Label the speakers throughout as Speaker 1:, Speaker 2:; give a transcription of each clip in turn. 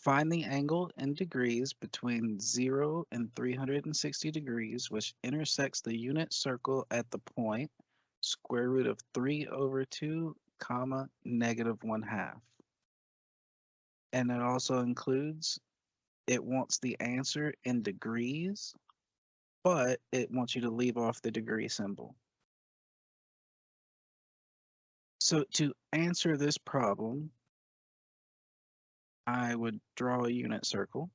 Speaker 1: Find the angle in degrees between 0 and 360 degrees, which intersects the unit circle at the point square root of 3 over 2, comma, negative 1/2. And it also includes, it wants the answer in degrees, but it wants you to leave off the degree symbol. So to answer this problem, I would draw a unit circle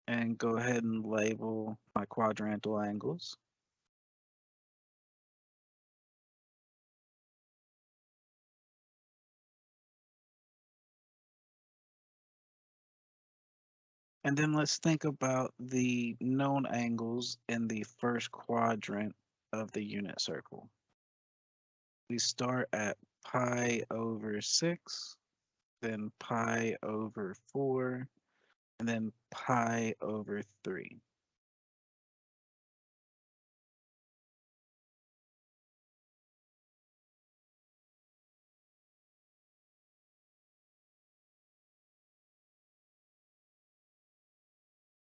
Speaker 1: and go ahead and label my quadrantal angles. And then let's think about the known angles in the first quadrant of the unit circle. We start at pi over 6, then pi over 4, and then pi over 3.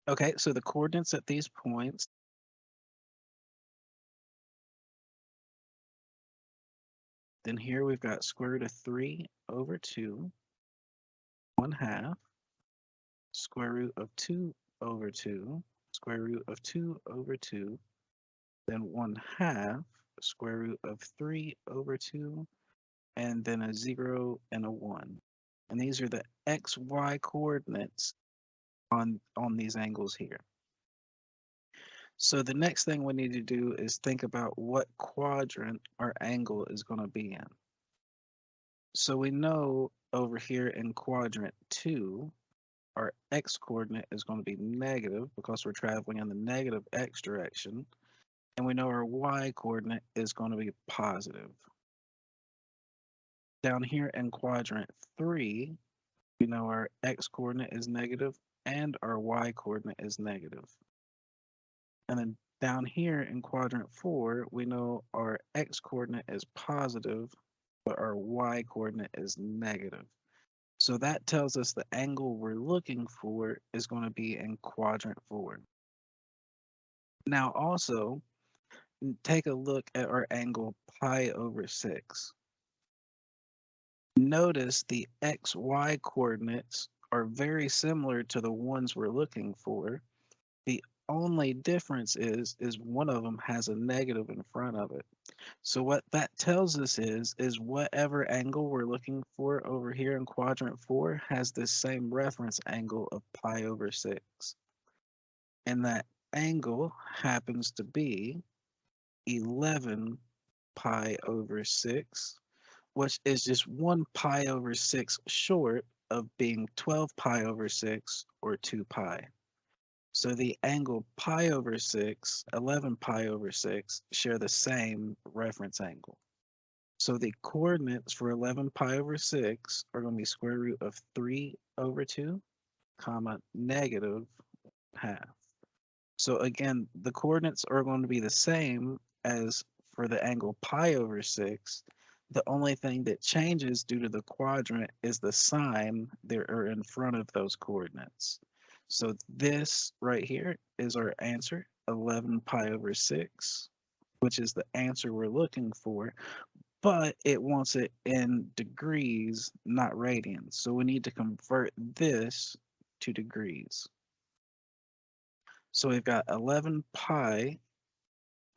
Speaker 1: Okay, so the coordinates at these points, then here we've got square root of 3 over 2, 1/2, square root of 2 over 2, square root of 2 over 2, then 1/2, square root of 3 over 2, and then a 0 and a 1. And these are the xy coordinates on these angles here. So the next thing we need to do is think about what quadrant our angle is going to be in. So we know over here in quadrant 2, our x coordinate is going to be negative because we're traveling in the negative x direction. And we know our y coordinate is going to be positive. Down here in quadrant 3, we know our x coordinate is negative and our y coordinate is negative. And then down here in quadrant 4, we know our x coordinate is positive, but our y coordinate is negative. So that tells us the angle we're looking for is going to be in quadrant 4. Now also, take a look at our angle pi over 6. Notice the xy coordinates are very similar to the ones we're looking for. The only difference is one of them has a negative in front of it. So what that tells us is whatever angle we're looking for over here in quadrant 4 has the same reference angle of pi over 6. And that angle happens to be 11 pi over 6, which is just 1 pi over 6 short of being 12 pi over 6 or 2 pi. So the angle pi over 6, 11 pi over 6 share the same reference angle. So the coordinates for 11 pi over 6 are going to be square root of 3 over 2, comma, negative half. So again, the coordinates are going to be the same as for the angle pi over 6. The only thing that changes due to the quadrant is the sign that are in front of those coordinates. So this right here is our answer, 11 pi over 6, which is the answer we're looking for, but it wants it in degrees, not radians. So we need to convert this to degrees. So we've got 11 pi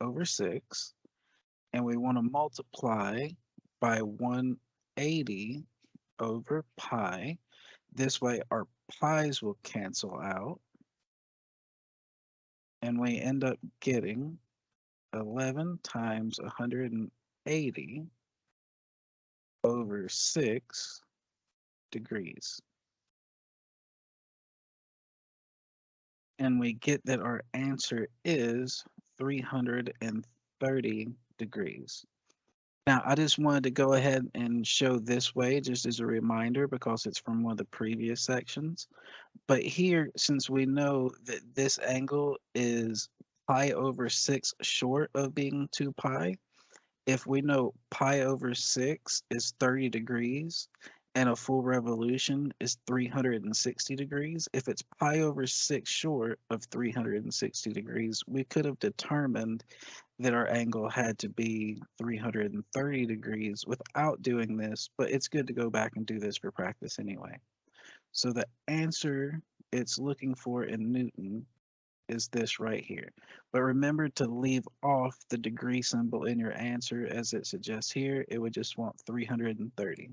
Speaker 1: over 6, and we want to multiply by 180 over pi. This way our pi's will cancel out, and we end up getting 11 times 180 over 6 degrees. And we get that our answer is 330 degrees. Now, I just wanted to go ahead and show this way just as a reminder because it's from one of the previous sections. But here, since we know that this angle is pi over 6 short of being 2 pi, if we know pi over 6 is 30 degrees, and a full revolution is 360 degrees. If it's pi over 6 short of 360 degrees, we could have determined that our angle had to be 330 degrees without doing this, but it's good to go back and do this for practice anyway. So the answer it's looking for in Newton is this right here. But remember to leave off the degree symbol in your answer as it suggests here. It would just want 330.